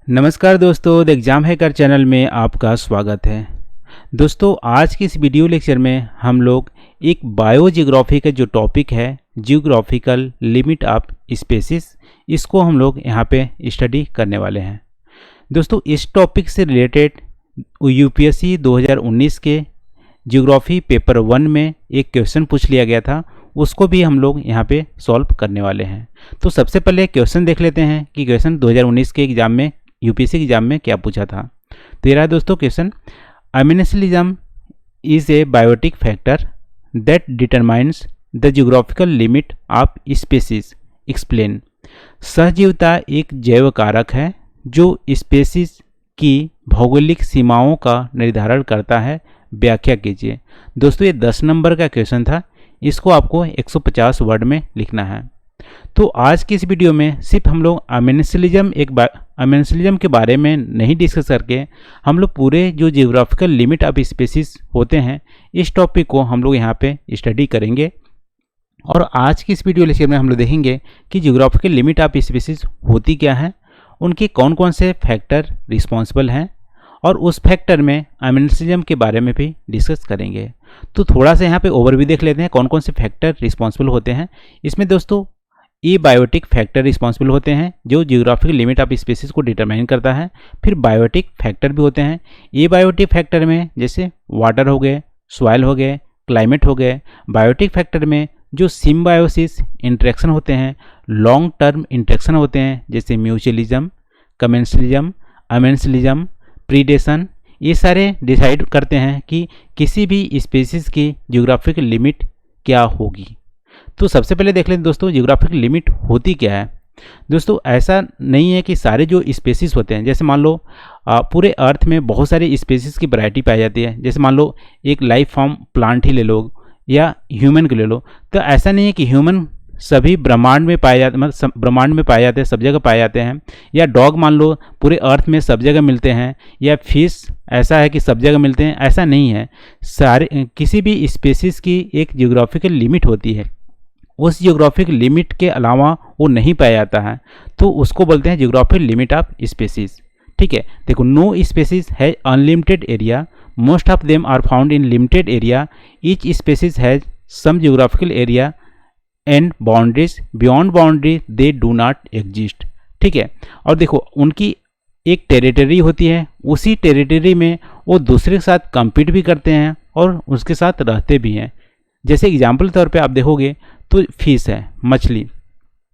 नमस्कार दोस्तों, the exam hacker channel में आपका स्वागत है। दोस्तों, आज की इस वीडियो लेक्चर में हम लोग एक बायोजियोग्राफी का जो टॉपिक है, जियोग्राफिकल लिमिट ऑफ स्पेसिस, इसको हम लोग यहाँ पे स्टडी करने वाले हैं। दोस्तों, इस टॉपिक से रिलेटेड यूपीएससी 2019 के जियोग्राफी पेपर 1 में एक क्वेश्चन पूछ लिया गया था, उसको भी हम लोग यहाँ पे सॉल्व करने वाले हैं। तो सबसे पहले क्वेश्चन देख लेते हैं कि क्वेश्चन 2019 के एग्जाम में, यूपीएससी के एग्जाम में क्या पूछा था। तो ये रहा दोस्तों question, amensalism is a biotic factor that determines the geographical limit of species, explain. सहजीवता एक जैव कारक है जो स्पीसीज की भौगोलिक सीमाओं का निर्धारण करता है, व्याख्या कीजिए। दोस्तों, ये 10 नंबर का क्वेश्चन था, इसको आपको 150 वर्ड में लिखना है। तो आज की इस वीडियो में सिर्फ हम लोग अम्यूनिसिलिज्म के बारे में नहीं डिस्कस करके हम लोग पूरे जो जियोग्राफिकल लिमिट ऑफ स्पीसीज होते हैं, इस टॉपिक को हम लोग यहाँ पे स्टडी करेंगे। और आज की इस वीडियो लेक्चर में हम लोग देखेंगे कि जियोग्राफिकल लिमिट ऑफ स्पीसीज होती क्या है, उनके कौन कौन से फैक्टर रिस्पॉन्सिबल हैं, और उस फैक्टर में अम्यूनिसिलिज्म के बारे में भी डिस्कस करेंगे। तो थोड़ा सा यहाँ पे ओवरव्यू देख लेते हैं कौन कौन से फैक्टर रिस्पॉन्सिबल होते हैं। इसमें दोस्तों ए बायोटिक फैक्टर रिस्पॉन्सिबल होते हैं जो जियोग्राफिकल लिमिट ऑफ स्पीसीज को डिटरमाइन करता है। फिर बायोटिक फैक्टर भी होते हैं। ए बायोटिक फैक्टर में जैसे वाटर हो गए, सॉइल हो गए, क्लाइमेट हो गए। बायोटिक फैक्टर में जो सिम्बायोसिस इंटरेक्शन होते हैं, लॉन्ग टर्म इंटरेक्शन होते हैं, जैसे म्यूचुअलिज्म, कमेंसलिज्म, अमेंसलिज्म, प्रीडेशन, ये सारे डिसाइड करते हैं कि किसी भी स्पीसीज की जियोग्राफिकल लिमिट क्या होगी। तो सबसे पहले देख लें दोस्तों, जियोग्राफिकल लिमिट होती क्या है। दोस्तों, ऐसा नहीं है कि सारे जो स्पीसीज होते हैं, जैसे मान लो पूरे अर्थ में बहुत सारे स्पीसीज की वैरायटी पाई जाती है। जैसे मान लो एक लाइफ फॉर्म प्लांट ही ले लो या ह्यूमन को ले लो, तो ऐसा नहीं है कि ह्यूमन सभी ब्रह्मांड में पाए जाते, मतलब ब्रह्मांड में पाए जाते हैं, सब जगह पाए जाते हैं। या डॉग मान लो पूरे अर्थ में सब जगह मिलते हैं, या फिश ऐसा है कि सब जगह मिलते हैं, ऐसा नहीं है। सारे किसी भी स्पीसीज की एक जियोग्राफिकल लिमिट होती है, उस जियोग्राफिक लिमिट के अलावा वो नहीं पाया जाता है, तो उसको बोलते हैं जियोग्राफिक लिमिट ऑफ स्पीसीज। ठीक है, देखो, no species has unlimited area, most of them are found in limited area, each species has some geographical area and boundaries, beyond boundary they do not exist. ठीक है, और देखो उनकी एक territory होती है, उसी टेरिटरी में वो दूसरे के साथ compete भी करते हैं और उसके साथ रहते भी हैं। जैसे एग्जाम्पल के तौर पे आप देखोगे तो फिश है,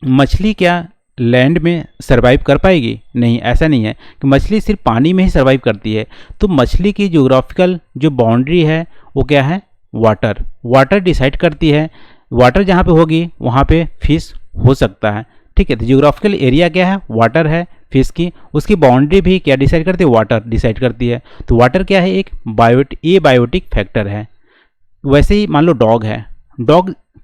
मछली क्या लैंड में सरवाइव कर पाएगी? नहीं, ऐसा नहीं है कि मछली सिर्फ पानी में ही सरवाइव करती है। तो मछली की जियोग्राफिकल जो बाउंड्री है वो क्या है? वाटर डिसाइड करती है। वाटर जहाँ पे होगी वहाँ पे फिश हो सकता है। ठीक है, तो जियोग्राफिकल एरिया क्या है? वाटर है फिश की, उसकी बाउंड्री भी क्या डिसाइड करती है? वाटर डिसाइड करती है। तो वाटर क्या है? एक बायोटिक फैक्टर है। वैसे ही मान लो डॉग है,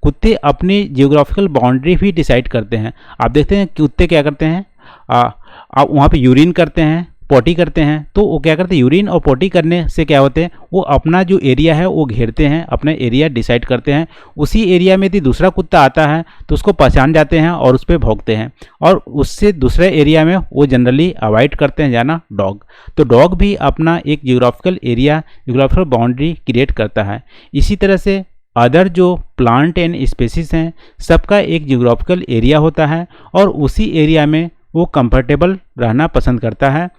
कुत्ते अपनी जियोग्राफिकल बाउंड्री भी डिसाइड करते हैं। आप देखते हैं कुत्ते क्या करते हैं, आप वहाँ पे यूरिन करते हैं, पोटी करते हैं, तो वो क्या करते हैं? यूरिन और पोटी करने से क्या होते हैं, वो अपना जो एरिया है वो घेरते हैं, अपना एरिया डिसाइड करते हैं। उसी एरिया में यदि दूसरा कुत्ता आता है तो उसको पहचान जाते हैं और उस पर भौंकते हैं, और उससे दूसरे एरिया में वो जनरली अवॉइड करते हैं जाना, डॉग। तो डॉग भी अपना एक geographical area, geographical boundary create करता है। इसी तरह से अदर जो प्लांट एंड स्पीसीज हैं, सबका एक जियोग्राफिकल एरिया होता है और उसी एरिया में वो कंफर्टेबल रहना पसंद करता है,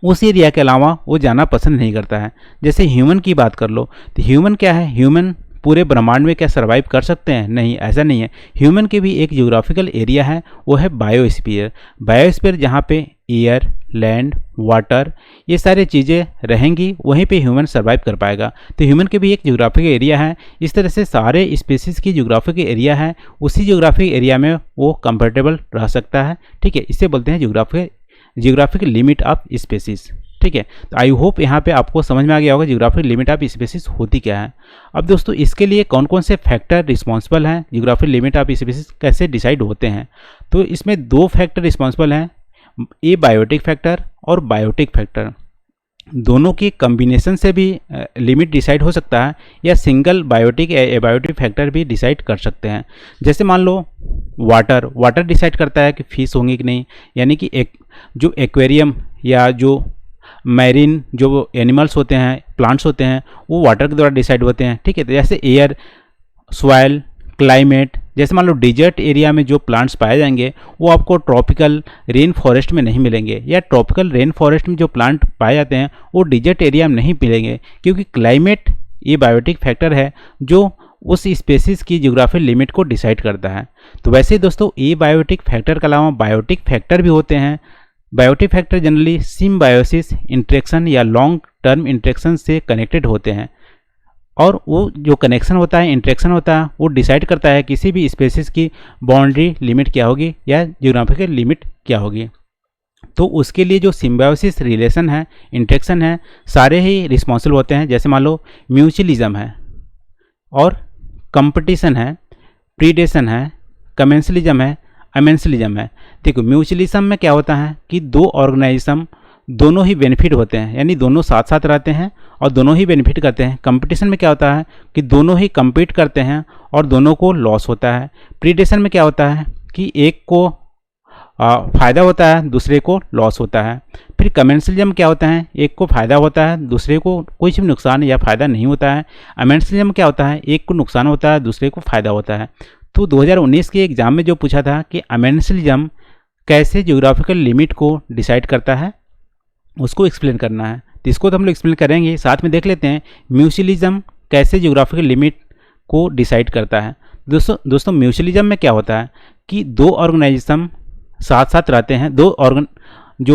उस एरिया के अलावा वो जाना पसंद नहीं करता है। जैसे ह्यूमन की बात कर लो, तो ह्यूमन क्या है? ह्यूमन पूरे ब्रह्मांड में क्या सरवाइव कर सकते हैं? नहीं, ऐसा नहीं है। ह्यूमन के भी एक जियोग्राफिकल एरिया है, वो है बायोस्फीयर। बायोस्फीयर जहाँ पे एयर, लैंड, वाटर, ये सारी चीज़ें रहेंगी, वहीं पे ह्यूमन सर्वाइव कर पाएगा। तो ह्यूमन के भी एक जियोग्राफिक एरिया है। इस तरह से सारे स्पीसीज की जियोग्राफिक एरिया है, उसी जियोग्राफिक एरिया में वो कंफर्टेबल रह सकता है। ठीक है, इसे बोलते हैं जियोग्राफिक लिमिट ऑफ स्पीसीज। ठीक है, तो आई होप यहाँ पे आपको समझ में आ गया होगा जियोग्राफिक लिमिट ऑफ स्पीसीज होती क्या है। अब दोस्तों, इसके लिए कौन कौन से फैक्टर रिस्पॉन्सिबल हैं, जियोग्राफिक लिमिट ऑफ स्पीसीज कैसे डिसाइड होते हैं, तो इसमें 2 फैक्टर रिस्पॉन्सिबल हैं, ए बायोटिक फैक्टर और बायोटिक फैक्टर। दोनों की कम्बिनेशन से भी लिमिट डिसाइड हो सकता है, या सिंगल बायोटिक एबायोटिक फैक्टर भी डिसाइड कर सकते हैं। जैसे मान लो वाटर डिसाइड करता है कि फिश होंगी कि नहीं, यानी कि एक जो एक्वेरियम या जो मैरीन जो एनिमल्स होते हैं, प्लांट्स होते हैं, वो वाटर के द्वारा डिसाइड होते हैं। ठीक है, तो जैसे एयर, सॉइल, क्लाइमेट, जैसे मान लो डिजर्ट एरिया में जो प्लांट्स पाए जाएंगे वो आपको ट्रॉपिकल रेन फॉरेस्ट में नहीं मिलेंगे, या ट्रॉपिकल रेन फॉरेस्ट में जो प्लांट पाए जाते हैं वो डिजर्ट एरिया में नहीं मिलेंगे, क्योंकि क्लाइमेट ये बायोटिक फैक्टर है जो उस स्पेसीज की ज्योग्राफिक लिमिट को डिसाइड करता है। तो वैसे ही दोस्तों ए बायोटिक फैक्टर के अलावा बायोटिक फैक्टर भी होते हैं। Biotic factor generally symbiosis interaction या लॉन्ग टर्म इंटरेक्शन से कनेक्टेड होते हैं, और वो जो कनेक्शन होता है, इंटरेक्शन होता है, वो डिसाइड करता है किसी भी स्पेसीज की बाउंड्री लिमिट क्या होगी या ज्योग्राफिकल लिमिट क्या होगी। तो उसके लिए जो सिम्बायोसिस रिलेशन है, इंटरेक्शन है, सारे ही रिस्पॉन्सिबल होते हैं। जैसे मान लो म्यूचुअलिज्म है, और कंपटीशन है, प्रीडेशन है, कमेंसलिज्म है, अमेंसलिज्म है। देखो म्यूचुअलिज्म में क्या होता है कि दो ऑर्गेनाइज्म दोनों ही बेनिफिट होते हैं, यानी दोनों साथ साथ रहते हैं और दोनों ही बेनिफिट करते हैं। कंपटीशन में क्या होता है कि दोनों ही compete करते हैं और दोनों को लॉस होता है। प्रीडेशन में क्या होता है कि एक को फ़ायदा होता है, दूसरे को लॉस होता है। फिर कमेंसलिज्म क्या होता है, एक को फ़ायदा होता है, दूसरे को कोई भी नुकसान या फ़ायदा नहीं होता है। अमेंसलिज्म क्या होता है, एक को नुकसान होता है, दूसरे को फ़ायदा होता है। तो 2019 के एग्ज़ाम में जो पूछा था कि अमेंसलिज्म कैसे ज्योग्राफिकल लिमिट को डिसाइड करता है, उसको एक्सप्लेन करना है। तो इसको तो हम लोग एक्सप्लेन करेंगे, साथ में देख लेते हैं म्यूचुअलिज्म कैसे ज्योग्राफिकल लिमिट को डिसाइड करता है। दोस्तों म्यूचुअलिज्म में क्या होता है कि दो ऑर्गेनाइजेशन साथ साथ रहते हैं, जो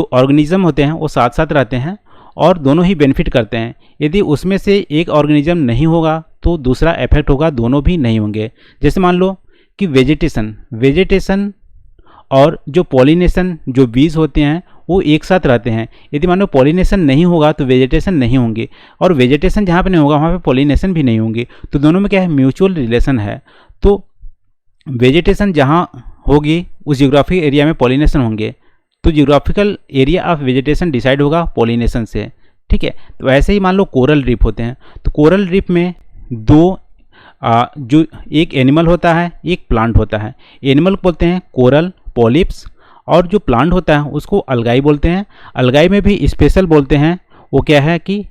ऑर्गेनिज्म होते हैं वो साथ साथ रहते हैं और दोनों ही बेनिफिट करते हैं। यदि उसमें से एक ऑर्गेनिज्म नहीं होगा तो दूसरा इफेक्ट होगा, दोनों भी नहीं होंगे। जैसे मान लो कि वेजिटेशन और जो पॉलिनेशन, जो बीज होते हैं वो एक साथ रहते हैं। यदि मान लो पॉलिनेशन नहीं होगा तो वेजिटेशन नहीं होंगे, और वेजिटेशन जहाँ पे नहीं होगा वहाँ पे पॉलिनेशन भी नहीं होंगे। तो दोनों में क्या है, म्यूचुअल रिलेशन है। तो वेजिटेशन जहाँ होगी उस जियोग्राफिक एरिया में पॉलिनेशन होंगे, तो geographical area of vegetation decide होगा पॉलिनेशन से। ठीक है, तो ऐसे ही मान लो कोरल रीफ होते हैं, तो कोरल रीफ में दो जो एक एनिमल होता है, एक प्लांट होता है। एनिमल बोलते हैं कोरल पॉलिप्स, और जो प्लांट होता है उसको अलगाई बोलते हैं। अलगाई में भी स्पेशल बोलते हैं, वो क्या है कि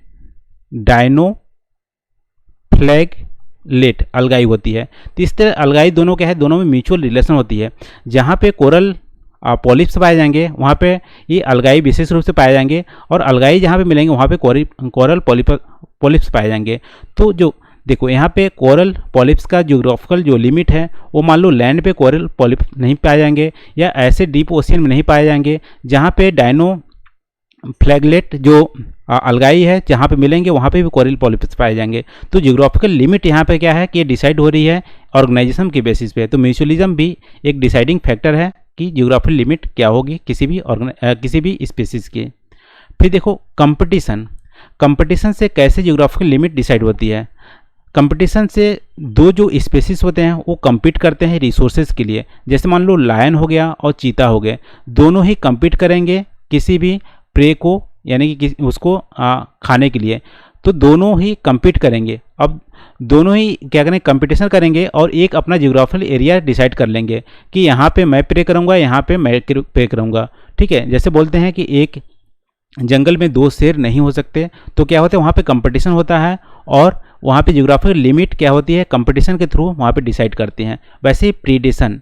डायनोफ्लैगलेट अलगाई होती है। तो इस तरह अलगाई दोनों क्या है, दोनों में म्यूचुअल रिलेशन होती है। जहाँ पे कोरल पॉलिप्स पाए जाएंगे वहाँ पे ये अलगाई विशेष रूप से पाए जाएंगे, और अलगाई जहाँ पे मिलेंगे वहाँ पे कोरल पॉलिप्स पाए जाएंगे। तो जो देखो यहाँ पे कोरल पॉलिप्स का ज्योग्राफिकल जो लिमिट है वो मान लो लैंड पे कोरल पॉलिप्स नहीं पाए जाएंगे, या ऐसे डीप ओशियन में नहीं पाए जाएंगे। जहाँ पे डायनोफ्लैगलेट जो अलगाई है जहाँ पे मिलेंगे वहाँ पे भी कोरल पॉलिप्स पाए जाएंगे। तो ज्योग्राफिकल लिमिट यहाँ पे क्या है कि ये डिसाइड हो रही है ऑर्गेनाइजेशन के बेसिस पे। तो म्यूचुअलिज्म भी एक डिसाइडिंग फैक्टर है कि ज्योग्राफिकल लिमिट क्या होगी किसी भी स्पीसीज की। फिर देखो कंपटीशन से कैसे ज्योग्राफिकल लिमिट डिसाइड होती है। कंपटीशन से दो जो स्पेसीज होते हैं वो compete करते हैं रिसोर्सेज के लिए। जैसे मान लो लायन हो गया और चीता हो गए, दोनों ही compete करेंगे किसी भी प्रे को, यानी कि उसको खाने के लिए। तो दोनों ही compete करेंगे। अब दोनों ही क्या करेंगे, कंपटीशन करेंगे और एक अपना जियोग्राफिकल एरिया डिसाइड कर लेंगे कि यहाँ पे मैं प्रे करूँगा, यहाँ पे मैं प्रे करूँगा। ठीक है, जैसे बोलते हैं कि एक जंगल में दो शेर नहीं हो सकते, तो क्या होता है वहाँ पे कंपटीशन होता है, और वहाँ पे ज्योग्राफिकल लिमिट क्या होती है कंपटीशन के थ्रू वहाँ पे डिसाइड करते हैं। वैसे ही प्रीडेशन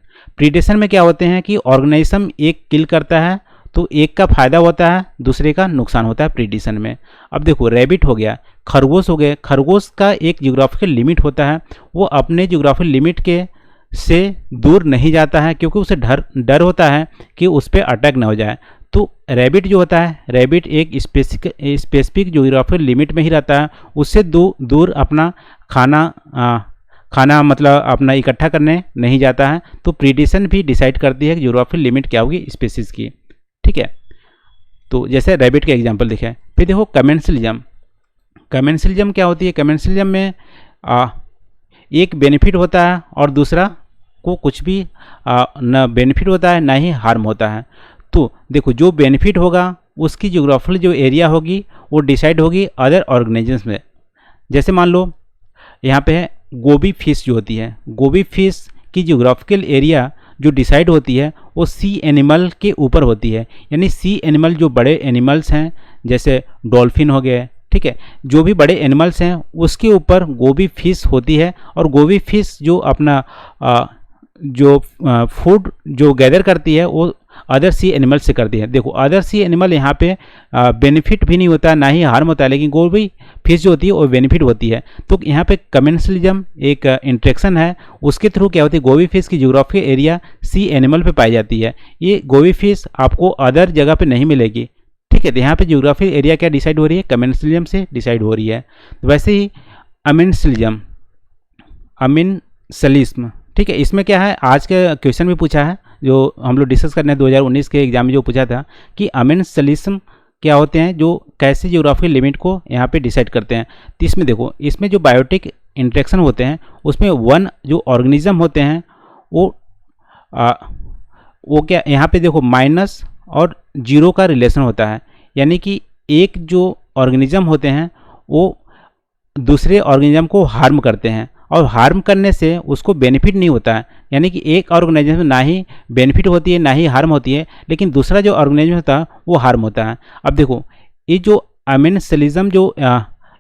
में क्या होते हैं कि ऑर्गेनिज्म एक किल करता है तो एक का फायदा होता है, दूसरे का नुकसान होता है प्रीडेशन में। अब देखो रैबिट हो गया, खरगोश हो गए, खरगोश का एक ज्योग्राफिकल लिमिट होता है, वो अपने ज्योग्राफिकल लिमिट के से दूर नहीं जाता है, क्योंकि उसे डर होता है कि उस पर अटैक ना हो जाए। तो रैबिट जो होता है, रैबिट एक स्पेसिफिक ज्योग्राफिकल लिमिट में ही रहता है, उससे दूर अपना खाना मतलब अपना इकट्ठा करने नहीं जाता है। तो प्रीडेशन भी डिसाइड करती है कि ज्योग्राफिकल लिमिट क्या होगी स्पेसीज की। ठीक है, तो जैसे रैबिट का एग्जांपल देखें। फिर देखो कमेंसलिज्म क्या होती है। कमेंसलिज्म में एक बेनिफिट होता है और दूसरा को कुछ भी न बेनिफिट होता है ना ही हार्म होता है। तो देखो जो बेनिफिट होगा उसकी ज्योग्राफिकल जो एरिया होगी वो डिसाइड होगी अदर ऑर्गेनिजम्स में। जैसे मान लो यहाँ पे है गोबी फिश जो होती है, गोबी फिश की ज्योग्राफिकल एरिया जो डिसाइड होती है वो सी एनिमल के ऊपर होती है। यानी सी एनिमल जो बड़े एनिमल्स हैं जैसे डॉल्फिन हो गए, ठीक है, जो भी बड़े एनिमल्स हैं उसके ऊपर गोबी फिश होती है। और गोबी फिश जो अपना जो फूड जो गैदर करती है वो अदर सी एनिमल से करती है। देखो अदर सी एनिमल यहाँ पे बेनिफिट भी नहीं होता ना ही हार्म होता है, लेकिन गोबी फिश जो होती है वो बेनिफिट होती है। तो यहाँ पे कमेंसलिज्म एक इंट्रैक्शन है, उसके थ्रू क्या होती है गोबी फिश की ज्योग्राफिकल एरिया सी एनिमल पे पाई जाती है। ये गोबी फिश आपको अदर जगह पे नहीं मिलेगी, ठीक है। तो यहाँ पे ज्योग्राफिकल एरिया क्या डिसाइड हो रही है, कमेंसलिज्म से डिसाइड हो रही है। तो वैसे ही अमेंसलिज्म, अमेंसलिज्म, ठीक है, इसमें क्या है आज का क्वेश्चन भी पूछा है जो हम लोग डिस्कस करने हैं 2019 के एग्जाम में जो पूछा था कि अमेंसलिज्म क्या होते हैं, जो कैसे ज्योग्राफिकल लिमिट को यहाँ पे डिसाइड करते हैं। तो इसमें देखो, इसमें जो बायोटिक इंट्रैक्शन होते हैं उसमें वन जो ऑर्गेनिज्म होते हैं वो क्या यहाँ पे देखो माइनस और जीरो का रिलेशन होता है। यानी कि एक जो ऑर्गेनिज्म होते हैं वो दूसरे ऑर्गेनिज्म को हार्म करते हैं और हार्म करने से उसको बेनिफिट नहीं होता है। यानी कि एक ऑर्गेनिज्म में ना ही बेनिफिट होती है ना ही हार्म होती है, लेकिन दूसरा जो ऑर्गेनिज्म होता है वो हार्म होता है। अब देखो ये जो अमेंसलिज्म जो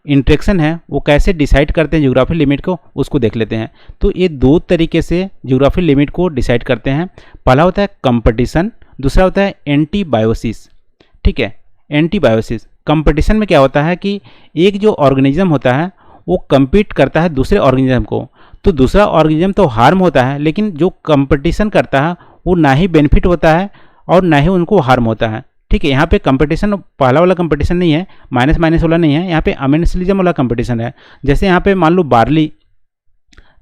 इंट्रैक्शन है वो कैसे डिसाइड करते हैं ज्योग्राफिकल लिमिट को, उसको देख लेते हैं। तो ये दो तरीके से ज्योग्राफिकल लिमिट को डिसाइड करते हैं। पहला होता है कंपटीशन, दूसरा होता है एंटीबायोसिस, ठीक है। एंटीबायोसिस, कंपटीशन में क्या होता है कि एक जो ऑर्गेनिज्म होता है वो compete करता है दूसरे ऑर्गेनिज्म को, तो दूसरा ऑर्गेनिज्म तो हार्म होता है, लेकिन जो कंपटीशन करता है वो ना ही बेनिफिट होता है और ना ही उनको हार्म होता है, ठीक है। यहाँ पे कंपटीशन पहला वाला कंपटीशन नहीं है, माइनस माइनस वाला नहीं है, यहाँ पे अमेंसलिज्म वाला कंपटीशन है। जैसे यहाँ पे मान लो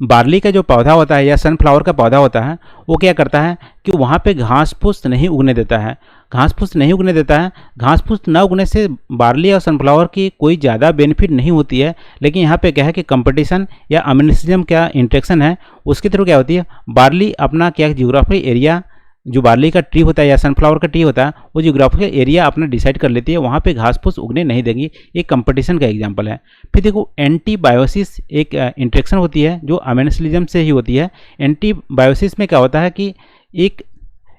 बार्ली का जो पौधा होता है या सनफ्लावर का पौधा होता है वो क्या करता है कि वहाँ पे घास फूस नहीं उगने देता है। घास फूस नहीं उगने देता है, घास फूस न उगने से बार्ली और सनफ्लावर की कोई ज़्यादा बेनिफिट नहीं होती है। लेकिन यहाँ पे क्या है कि कंपटीशन या अमेंसलिज्म क्या इंट्रैक्शन है, उसके थ्रू क्या होती है बार्ली अपना क्या ज्योग्राफिकल एरिया, जो बार्ली का ट्री होता है या सनफ्लावर का ट्री होता है वो ज्योग्राफिकल एरिया अपना डिसाइड कर लेती है, वहाँ पे घास फूस उगने नहीं देंगी। एक कंपटीशन का एग्जांपल है। फिर देखो एंटीबायोसिस एक इंट्रैक्शन होती है जो अमेंसलिज्म से ही होती है। एंटीबायोसिस में क्या होता है कि एक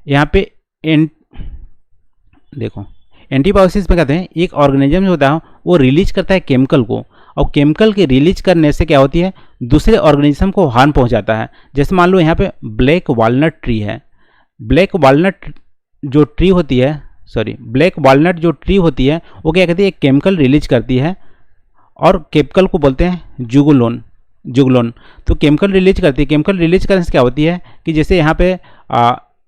यहाँ पे देखो एंटीबायोसिस में कहते हैं एक ऑर्गेनिज्म जो होता है वो रिलीज करता है केमिकल को, और केमिकल के रिलीज करने से क्या होती है दूसरे ऑर्गेनिज्म को हार्म पहुंचाता है। जैसे मान लो यहाँ पे ब्लैक वॉलनट ट्री है, ब्लैक वॉलनट जो ट्री होती है जो ट्री होती है वो क्या कहती है एक केमिकल रिलीज करती है और केमिकल को बोलते हैं जुगलोन। तो केमिकल रिलीज करती है, केमिकल रिलीज करने से क्या होती है कि जैसे यहाँ पे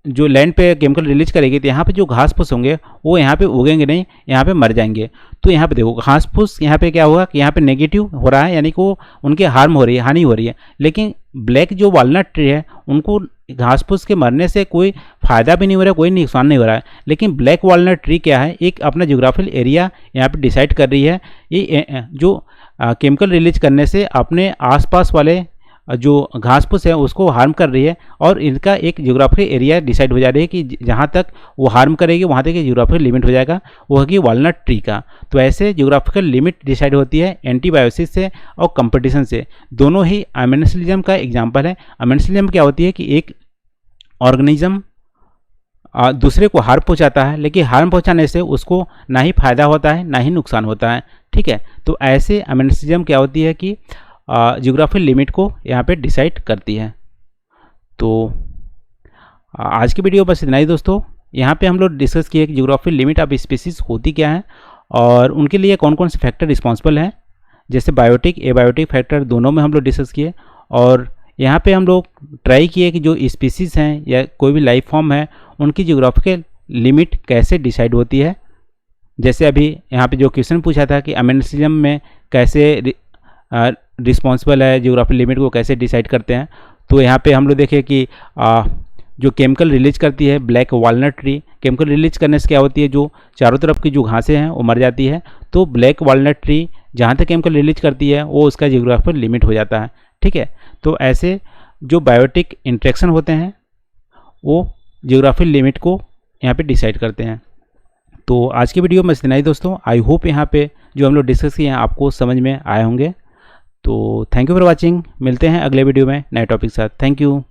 जो लैंड पे केमिकल रिलीज करेगी तो यहाँ पे जो घास फूस होंगे वो यहाँ पे उगेंगे नहीं, यहाँ पे मर जाएंगे। तो यहाँ पे देखो घास फूस यहाँ पे क्या होगा कि यहाँ पे नेगेटिव हो रहा है, यानी कि वो उनके हार्म हो रही है, हानि हो रही है। लेकिन ब्लैक जो वॉलनट ट्री है उनको घास फूस के मरने से कोई फ़ायदा भी नहीं हो रहा है, कोई नुकसान नहीं हो रहा है। लेकिन ब्लैक वॉलनट ट्री क्या है एक अपना ज्योग्राफिकल एरिया यहाँ पे डिसाइड कर रही है। ये जो केमिकल रिलीज करने से अपने आसपास वाले जो घास फूस है उसको हार्म कर रही है और इनका एक ज्योग्राफिकल एरिया डिसाइड हो जा रही है कि जहाँ तक वो हार्म करेगी वहाँ तक ज्योग्राफिकल लिमिट हो जाएगा, वो होगी वॉलनट ट्री का। तो ऐसे ज्योग्राफिकल लिमिट डिसाइड होती है एंटीबायोसिस से और कंपटीशन से। दोनों ही अमेंसलिज्म का एग्जाम्पल है। अमेंसलिज्म क्या होती है कि एक ऑर्गेनिज्म दूसरे को हार्म पहुंचाता है, लेकिन हार्म पहुंचाने से उसको ना ही फायदा होता है ना ही नुकसान होता है, ठीक है। तो ऐसे अमेंसलिज्म क्या होती है कि ज्योग्राफिकल लिमिट को यहाँ पे डिसाइड करती है। तो आज की वीडियो बस इतना ही दोस्तों। यहाँ पे हम लोग डिस्कस किए कि ज्योग्राफिकल लिमिट ऑफ स्पीसीज होती क्या है और उनके लिए कौन कौन से फैक्टर रिस्पॉन्सिबल हैं, जैसे बायोटिक एबायोटिक फैक्टर दोनों में हम लोग डिस्कस किए। और यहाँ पे हम लोग ट्राई किए कि जो स्पीसीज़ हैं या कोई भी लाइफ फॉर्म है उनकी ज्योग्राफिकल लिमिट कैसे डिसाइड होती है। जैसे अभी यहाँ पे जो क्वेश्चन पूछा था कि अमेंसलिज्म में कैसे रिस्पॉन्सिबल है, ज्योग्राफिकल लिमिट को कैसे डिसाइड करते हैं। तो यहाँ पे हम लोग देखें कि जो केमिकल रिलीज करती है black walnut tree, chemical release करने से क्या होती है जो चारों तरफ की जो घासें हैं वो मर जाती है। तो ब्लैक वॉलनट ट्री जहाँ तक केमिकल रिलीज करती है वो उसका ज्योग्राफिकल लिमिट हो जाता है, ठीक है। तो ऐसे जो बायोटिक इंट्रैक्शन होते हैं वो ज्योग्राफिकल लिमिट को यहाँ पे डिसाइड करते हैं। तो आज की वीडियो में इतना ही दोस्तों। आई होप यहाँ पे जो हम लोग डिस्कस किए हैं आपको समझ में आए होंगे। तो थैंक यू फॉर वॉचिंग। मिलते हैं अगले वीडियो में नए टॉपिक के साथ। Thank you.